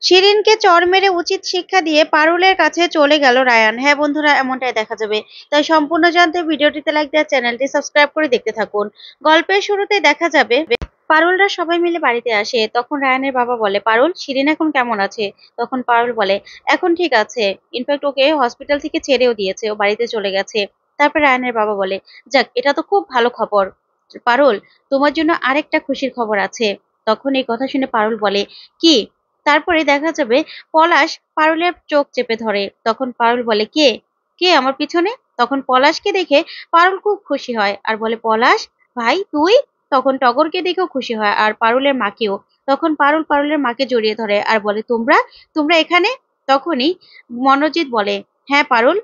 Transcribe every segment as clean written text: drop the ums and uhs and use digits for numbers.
শিরিনকে চড় মেরে উচিত শিক্ষা দিয়ে পারুলের কাছে চলে গেল রায়ান। হ্যাঁ বন্ধুরা, এমনটাই দেখা যাবে। তাই সম্পূর্ণ জানতে ভিডিওটিতে লাইক দেওয়া, চ্যানেলটি সাবস্ক্রাইব করে দেখতে থাকুন। গল্পের শুরুতে দেখা যাবে পারুলরা সবাই মিলে বাড়িতে আসে। তখন রায়ানের বাবা বলে, পারুল, শিরিন এখন কেমন আছে? তখন পারুল বলে, এখন ঠিক আছে। ইনফ্যাক্ট ওকে হসপিটাল থেকে ছেড়েও দিয়েছে, ও বাড়িতে চলে গেছে। তারপর রায়ানের বাবা বলে, যাক, এটা তো খুব ভালো খবর। পারুল, তোমার জন্য আরেকটা খুশির খবর আছে। তখন এই কথা শুনে পারুল বলে, কি? তারপরে দেখা যাবে পলাশ পারুলের চোখ চেপে ধরে। তখন পারুল বলে, কে? কে আমার পিছনে? তখন পলাশকে দেখে পারুল খুব খুশি হয় আর বলে, পলাশ ভাই তুই? তখন টগরকে দেখেও খুশি হয় আর পারুলের মাকেও। তখন পারুল পারুলের মাকে জড়িয়ে ধরে আর বলে, তোমরা তোমরা এখানে? তখনই মনোজিৎ বলে, হ্যাঁ পারুল,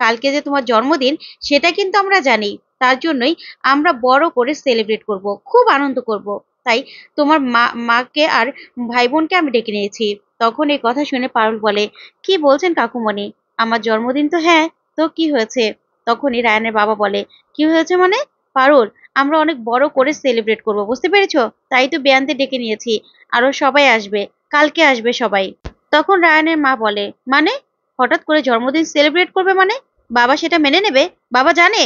কালকে যে তোমার জন্মদিন সেটা কিন্তু আমরা জানি। তার জন্যই আমরা বড় করে সেলিব্রেট করব, খুব আনন্দ করব। তাই তোমার মাকে আর ভাই বোনকে আমি ডেকে নিয়েছি। তখন এই কথা শুনে পারুল বলে, কি বলছেন কাকুমণি, আমার জন্মদিন তো? হ্যাঁ, তো কি হয়েছে? তখনই রায়ানের বাবা বলে, কি হয়েছে মানে? পারুল, আমরা অনেক বড় করে সেলিব্রেট করব, বুঝতে পেরেছো? তাই তো বেয়ানতে ডেকে নিয়েছি। আরো সবাই আসবে, কালকে আসবে সবাই। তখন রায়ানের মা বলে, মানে হঠাৎ করে জন্মদিন সেলিব্রেট করবে মানে? বাবা সেটা মেনে নেবে? বাবা জানে?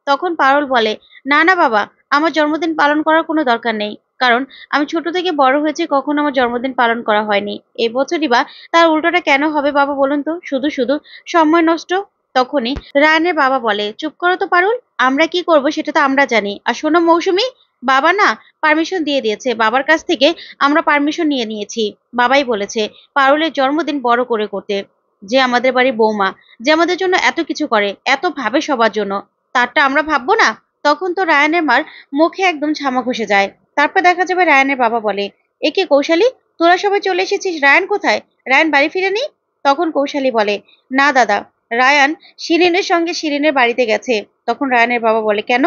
তখন পারুল বলে, না না বাবা, আমার জন্মদিন পালন করার কোনো দরকার নেই। কারণ আমি ছোট থেকে বড় হয়েছে, কখনো আমার জন্মদিন পালন করা হয়নি। এই বছরই বা তার উল্টোটা কেন হবে বাবা, বলুন তো? শুধু শুধু সময় নষ্ট। তখনই রায়ানের বাবা বলে, চুপ করো তো পারুল, আমরা কি করব সেটা তো আমরা জানি। আর শোনো মৌসুমী, বাবা না পারমিশন দিয়ে দিয়েছে, বাবার কাছ থেকে আমরা পারমিশন নিয়ে নিয়েছি। বাবাই বলেছে পারুলের জন্মদিন বড় করে করতে। যে আমাদের বাড়ির বৌমা, যে আমাদের জন্য এত কিছু করে, এত ভাবে সবার জন্য, তারটা আমরা ভাববো না? তখন তো রায়ানের মার মুখে একদম ঝামা ঘষে যায়। তারপর দেখা যাবে রায়ানের বাবা বলে, একে কৌশালী, তোরা সবাই চলে এসেছিস, রায়ান কোথায়? রায়ান বাড়ি ফিরেনি? তখন কৌশালী বলে, না দাদা, রায়ান শিরিনের সঙ্গে শিরিনের বাড়িতে গেছে। তখন রায়ানের বাবা বলে, কেন?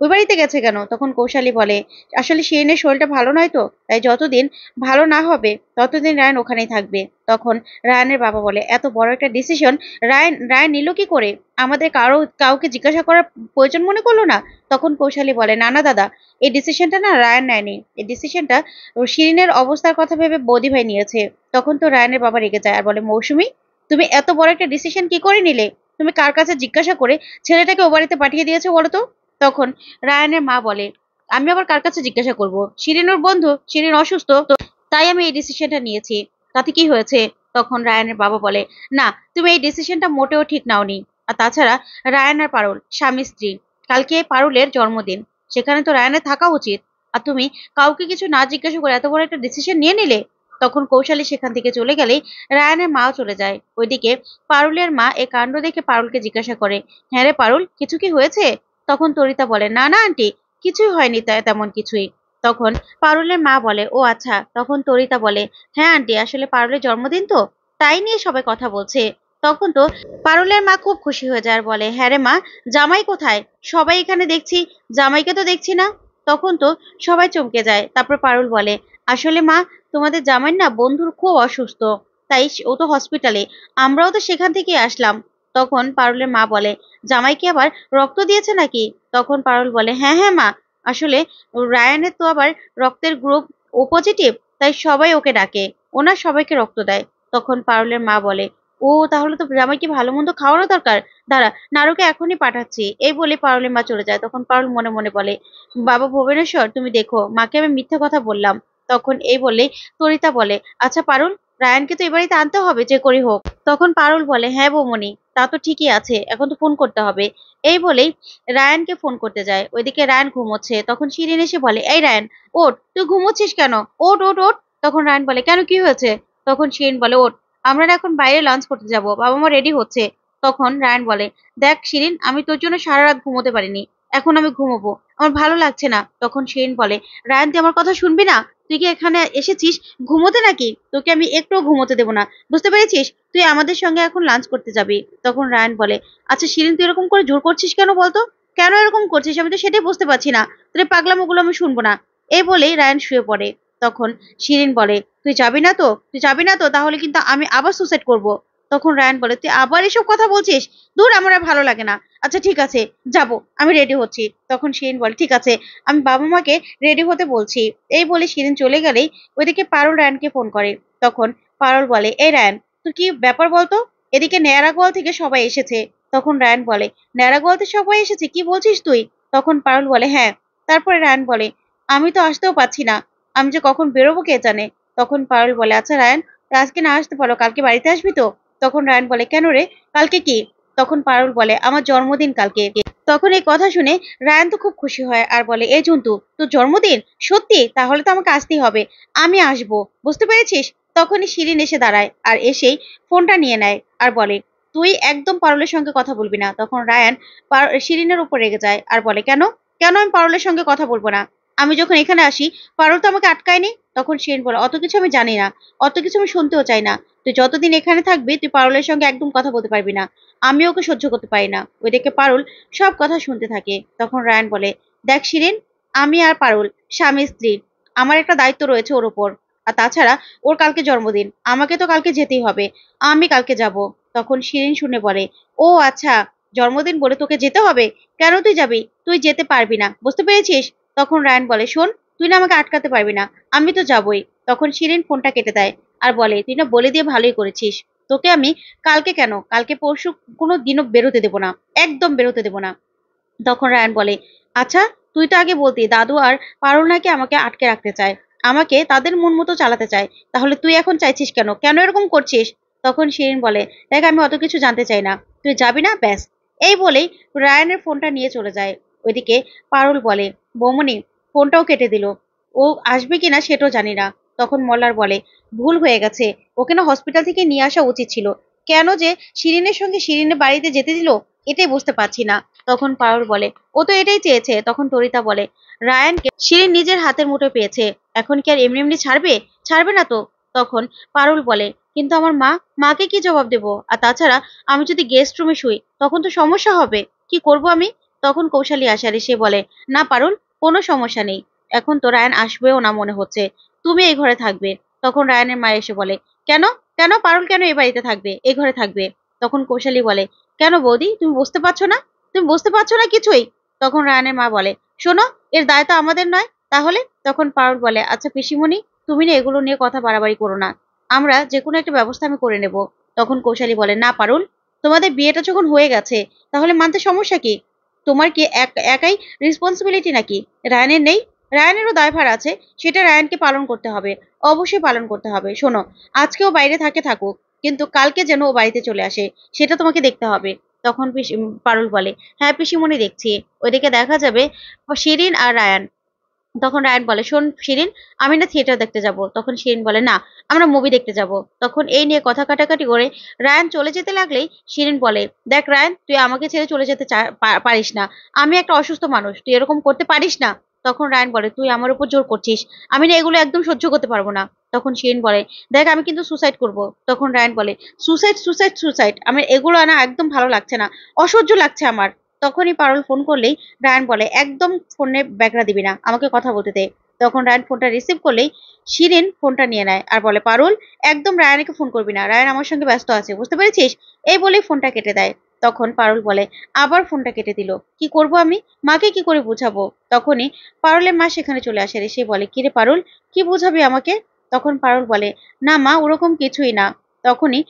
ওই বাড়িতে গেছে কেন? তখন কৌশালী বলে, আসলে শিরিনের শরীরটা ভালো নয় তো, তাই যতদিন ভালো না হবে ততদিন রায়ান ওখানেই থাকবে। তখন রায়ানের বাবা বলে, এত বড় একটা ডিসিশন রায়ান রায়ান নিল কি করে? আমাদের কাউকে জিজ্ঞাসা করার প্রয়োজন মনে করলো না? তখন কৌশালী বলে, না না দাদা, এই ডিসিশনটা না রায়ান নেয়নি। এই ডিসিশনটা শিরিনের অবস্থার কথা ভেবে বৌদি ভাই নিয়েছে। তখন তো রায়ানের বাবা রেগে যায় আর বলে, মৌসুমী, তুমি এত বড় একটা ডিসিশন কি করে নিলে? তুমি কার কাছে জিজ্ঞাসা করে ছেলেটাকে ও বাড়িতে পাঠিয়ে দিয়েছো বলো তো? তখন রায়ানের মা বলে, আমি আবার কার কাছে জিজ্ঞাসা করব? শিরিন ওর বন্ধু, শিরিন অসুস্থ তো, তাই আমি এই ডিসিশনটা নিয়েছি। তাতে কি হয়েছে? তখন রায়ানের বাবা বলে, না, তুমি এই ডিসিশনটা মোটেও ঠিক নাওনি। আর তাছাড়া রায়ান আর পারুল স্বামী স্ত্রী, কালকে পারুলের জন্মদিন, সেখানে তো রায়ানের থাকা উচিত। আর তুমি কাউকে কিছু না জিজ্ঞাসা করে এত বড় একটা ডিসিশন নিয়ে নিলে। তখন কৌশালী সেখান থেকে চলে গেলেই রায়ানের মাও চলে যায়। ওইদিকে পারুলের মা এ কাণ্ড দেখে পারুলকে জিজ্ঞাসা করে, হ্যাঁ রে পারুল, কিছু কি হয়েছে? তখন তরিতা বলে, না না আন্টি, কিছুই হয়নি, তেমন কিছুই। তখন পারুলের মা বলে, ও আচ্ছা। তখন তরিতা বলে, হ্যাঁ আন্টি, আসলে পারুলের জন্মদিন তো, তাই নিয়ে সবাই কথা বলছে। তখন তো পারুলের মা খুব খুশি হয়ে যায় আর বলে, হ্যাঁ রে মা, জামাই কোথায়? সবাই এখানে দেখছি, জামাইকে তো দেখছি না। তখন তো সবাই চমকে যায়। তারপর পারুল বলে, আসলে মা, তোমাদের জামাই না বন্ধুর খুব অসুস্থ, তাই ও তো হসপিটালে, আমরাও তো সেখান থেকে আসলাম। তখন পারুলের মা বলে, জামাইকে আবার রক্ত দিয়েছে নাকি? তখন পারুল বলে, হ্যাঁ হ্যাঁ মা, আসলে রায়ানের তো আবার রক্তের গ্রুপ ও পজিটিভ, তাই সবাই ওকে ডাকে, ওনার সবাইকে রক্ত দেয়। তখন পারুলের মা বলে, ও তাহলে তো জামাইকে ভালো মন্দ খাওয়ানো দরকার, দাঁড়া, নারুকে এখনই পাঠাচ্ছি। এই বলে পারুলের মা চলে যায়। তখন পারুল মনে মনে বলে, বাবা ভুবনেশ্বর, তুমি দেখো, মাকে আমি মিথ্যে কথা বললাম। তখন এই বলেই তরিতা বলে, আচ্ছা পারুল, রায়ানকে তো এ বাড়িতে আনতে হবে যে করেই হোক। তখন পারুল বলে, হ্যাঁ বৌমনি, তা তো ঠিকই আছে, এখন তো ফোন করতে হবে। এই বলেই রায়ানকে ফোন করতে যায়। ওইদিকে রায়ান ঘুমোচ্ছে। তখন শিরিন এসে বলে, এই রায়ান, ওঠ, তুই ঘুমোচ্ছিস কেন? ওঠ ওঠ ওঠ। তখন রায়ান বলে, কেন, কি হয়েছে? তখন শিরিন বলে, ওঠ, আমরা না এখন বাইরে লাঞ্চ করতে যাব, বাবা মা রেডি হচ্ছে। তখন রায়ান বলে, দেখ শিরিন, আমি তোর জন্য সারা রাত ঘুমোতে পারিনি, এখন আমি ঘুমোবো, আমার ভালো লাগছে না। তখন শিরিন বলে, রায়ান তুই আমার কথা শুনবি না? তুই কি এখানে এসেছিস ঘুমোতে নাকি? তোকে আমি একটুও ঘুমোতে দেবো না, বুঝতে পেরেছিস? তুই আমাদের সঙ্গে এখন লাঞ্চ করতে যাবি। তখন রায়ান বলে, আচ্ছা শিরিন, তুই এরকম করে জোর করছিস কেন বলতো? কেন এরকম করছিস? আমি তো সেটাই বুঝতে পারছি না। তোর এই পাগলামোগুলো আমি শুনবো না। এই বলেই রায়ান শুয়ে পড়ে। তখন শিরিন বলে, তুই যাবি না তো? তুই যাবি না তো? তাহলে কিন্তু আমি আবার সুসাইড করব। তখন রায়ান বলে, তুই আবার এসব কথা বলছিস? দূর, আমার আর ভালো লাগে না। আচ্ছা ঠিক আছে, যাবো, আমি রেডি হচ্ছি। তখন শিরিন বলে, ঠিক আছে, আমি বাবা মাকে রেডি হতে বলছি। এই বলে শিরিন চলে গেলেই ওইদিকে পারুল রায়ানকে ফোন করে। তখন পারুল বলে, এই রায়ান, তোর কি ব্যাপার বলতো? এদিকে নেয়ারাগোয়াল থেকে সবাই এসেছে। তখন রায়ান বলে, নেয়ারাগোয়াল থেকে সবাই এসেছে, কি বলছিস তুই? তখন পারুল বলে, হ্যাঁ। তারপরে রায়ান বলে, আমি তো আসতেও পাচ্ছি না, আমি যে কখন বেরোবো কে জানে। তখন পারুল বলে, আচ্ছা রায়ান, আজকে না আসতে পারো, কালকে বাড়িতে আসবি তো? তখন রায়ান বলে, কেন রে, কালকে কি? তখন পারুল বলে, আমার জন্মদিন কালকে। তখন এই কথা শুনে রায়ান তো খুব খুশি হয় আর বলে, এই জন্তু, তোর জন্মদিন? সত্যি? তাহলে তো আমাকে আসতেই হবে, আমি আসবো, বুঝতে পেরেছিস? তখনই শিরিন এসে দাঁড়ায় আর এসেই ফোনটা নিয়ে নেয় আর বলে, তুই একদম পারুলের সঙ্গে কথা বলবি না। তখন রায়ান শিরিনের উপর রেগে যায় আর বলে, কেন? কেন আমি পারুলের সঙ্গে কথা বলবো না? আমি যখন এখানে আসি, পারুল তো আমাকে আটকায়নি। তখন শিরিন বলে, অত কিছু আমি জানি না, অত কিছু আমি শুনতেও চাই না। তুই যতদিন এখানে থাকবি তুই পারুলের সঙ্গে একদম কথা বলতে পারবি না। আমি ওকে সহ্য করতে পারি না। ওইদিকে পারুল সব কথা শুনতে থাকে। তখন রায়ান বলে, দেখ শিরিন, আমি আর পারুল স্বামী স্ত্রী, আমার একটা দায়িত্ব রয়েছে ওর ওপর। আর তাছাড়া ওর কালকে জন্মদিন, আমাকে তো কালকে যেতেই হবে, আমি কালকে যাব। তখন শিরিন শুনে বলে, ও আচ্ছা, জন্মদিন বলে তোকে যেতে হবে? কেন তুই যাবি? তুই যেতে পারবি না, বুঝতে পেরেছিস? তখন রায়ান বলে, শোন, তুই না আমাকে আটকাতে পারবি না, আমি তো যাবই। তখন শিরিন ফোনটা কেটে দেয় আর বলে, তুই না বলে দিয়ে ভালোই করেছিস, তোকে আমি কালকে কেন, কালকে পরশু কোনো দিনও বেরোতে দেবো না, একদম বেরোতে দেবো না। তখন রায়ান বলে, আচ্ছা, তুই তো আগে বলতি দাদু আর পারুল নাকি আমাকে আটকে রাখতে চায়, আমাকে তাদের মন মতো চালাতে চায়, তাহলে তুই এখন চাইছিস কেন, কেন এরকম করছিস? তখন শিরিন বলে, দেখ আমি অত কিছু জানতে চাই না, তুই যাবি না ব্যাস। এই বলেই রায়ানের ফোনটা নিয়ে চলে যায়। ওইদিকে পারুল বলে, বৌমনি, ফোনটাও কেটে দিল, ও আসবে কিনা সেটাও জানি না। তখন মল্লার বলে, ভুল হয়ে গেছে, ওকে না হসপিটাল থেকে নিয়ে আসা উচিত ছিল, কেন যে শিরিনের সঙ্গে শিরিনের বাড়িতে যেতে দিল, এটাই বুঝতে পারছি না। তখন পারুল বলে, ও তো এটাই চেয়েছে। তখন তরিতা বলে, রায়ানকে শিরিন নিজের হাতের মুঠোয় পেয়েছে, এখন কি আর এমনি এমনি ছাড়বে? ছাড়বে না তো। তখন পারুল বলে, কিন্তু আমার মা, মাকে কি জবাব দেবো? আর তাছাড়া আমি যদি গেস্ট রুমে শুই তখন তো সমস্যা হবে, কি করব আমি? তখন কৌশালী আসে আর সে বলে, না পারুল, কোনো সমস্যা নেই, এখন তো রায়ান আসবেও না মনে হচ্ছে, তুমি এই ঘরে থাকবে। তখন রায়ানের মা এসে বলে, কেন? কেন পারুল কেন এই বাড়িতে থাকবে, এই ঘরে থাকবে? তখন কৌশালী বলে, কেন বৌদি, তুমি বুঝতে পারছো না? তুমি বুঝতে পারছো না কিছুই? তখন রায়ানের মা বলে, শোনো, এর দায় তো আমাদের নয়, তাহলে? তখন পারুল বলে, আচ্ছা পিসিমণি, তুমি না এগুলো নিয়ে কথা বাড়াবাড়ি করো না, আমরা যে কোনো একটা ব্যবস্থা আমি করে নেব। তখন কৌশালী বলে, না পারুল, তোমাদের বিয়েটা যখন হয়ে গেছে তাহলে মানতে সমস্যা কি? তোমার কি একাই রেসপন্সিবিলিটি নাকি? রায়ানের নেই? রায়ানেরও দায়ভার আছে, সেটা রায়ানকে পালন করতে হবে, অবশ্যই পালন করতে হবে। শোনো, আজকেও বাইরে থাকুক, কিন্তু কালকে যেন ও বাড়িতে চলে আসে, সেটা তোমাকে দেখতে হবে। তখন পারুল বলে, হ্যাঁ পিসিমণি, দেখছি। ওইদিকে দেখা যাবে শিরিন আর রায়ান। তখন রায়ান বলে, শোন শিরিন, আমি না থিয়েটার দেখতে যাব। তখন শিরিন বলে, না, আমরা মুভি দেখতে যাব। তখন এই নিয়ে কথা কাটাকাটি করে রায়ান চলে যেতে লাগলেই শিরিন বলে, দেখ রায়ান, তুই আমাকে ছেড়ে চলে যেতে পারিস না, আমি একটা অসুস্থ মানুষ, তুই এরকম করতে পারিস না। তখন রায়ান বলে, তুই আমার উপর জোর করছিস, আমি না এগুলো একদম সহ্য করতে পারবো না। তখন শিরিন বলে, দেখ আমি কিন্তু সুসাইড করব। তখন রায়ান বলে, সুসাইড সুসাইড সুসাইড, আমার এগুলো না একদম ভালো লাগছে না, অসহ্য লাগছে আমার। তখনই পারুল ফোন করলেই রায়ান বলে, একদম ফোনে ব্যাগরা দিবি না, আমাকে কথা বলতে দে। তখন রায়ান ফোনটা রিসিভ করলেই শিরিন ফোনটা নিয়ে নেয় আর বলে, পারুল, একদম রায়ানকে ফোন করবি না, রায়ান আমার সঙ্গে ব্যস্ত আছে, বুঝতে পেরেছিস? এই বলেই ফোনটা কেটে দেয়। তখন পারুল বলে, আবার ফোনটা কেটে দিল, কি করব আমি, মাকে কি করে বুঝাবো? তখনই পারুলের মা সেখানে চলে আসে। সে বলে, কিরে পারুল, কি বুঝাবি আমাকে? তখন পারুল বলে, না মা, ওরকম কিছুই না। তখনই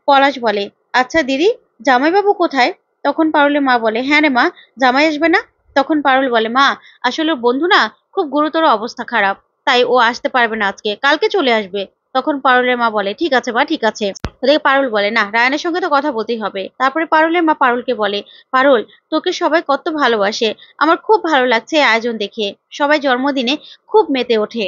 পলাশ বলে, আচ্ছা দিদি, জামাইবাবু কোথায়? তখন পারুলের মা বলে, হ্যাঁ রে মা, জামাই আসবে না? তখন পারুল বলে, মা, আসলে ওর বন্ধু না খুব গুরুতর অবস্থা খারাপ, তাই ও আসতে পারবে না আজকে, কালকে চলে আসবে। তখন পারুলের মা বলে, ঠিক আছে মা, ঠিক আছে। ওদিকে পারুল বলে, না, রায়ানের সঙ্গে তো কথা বলতেই হবে। তারপরে পারুলের মা পারুলকে বলে, পারুল, তোকে সবাই কত ভালোবাসে, আমার খুব ভালো লাগছে এই আয়োজন দেখে, সবাই জন্মদিনে খুব মেতে ওঠে।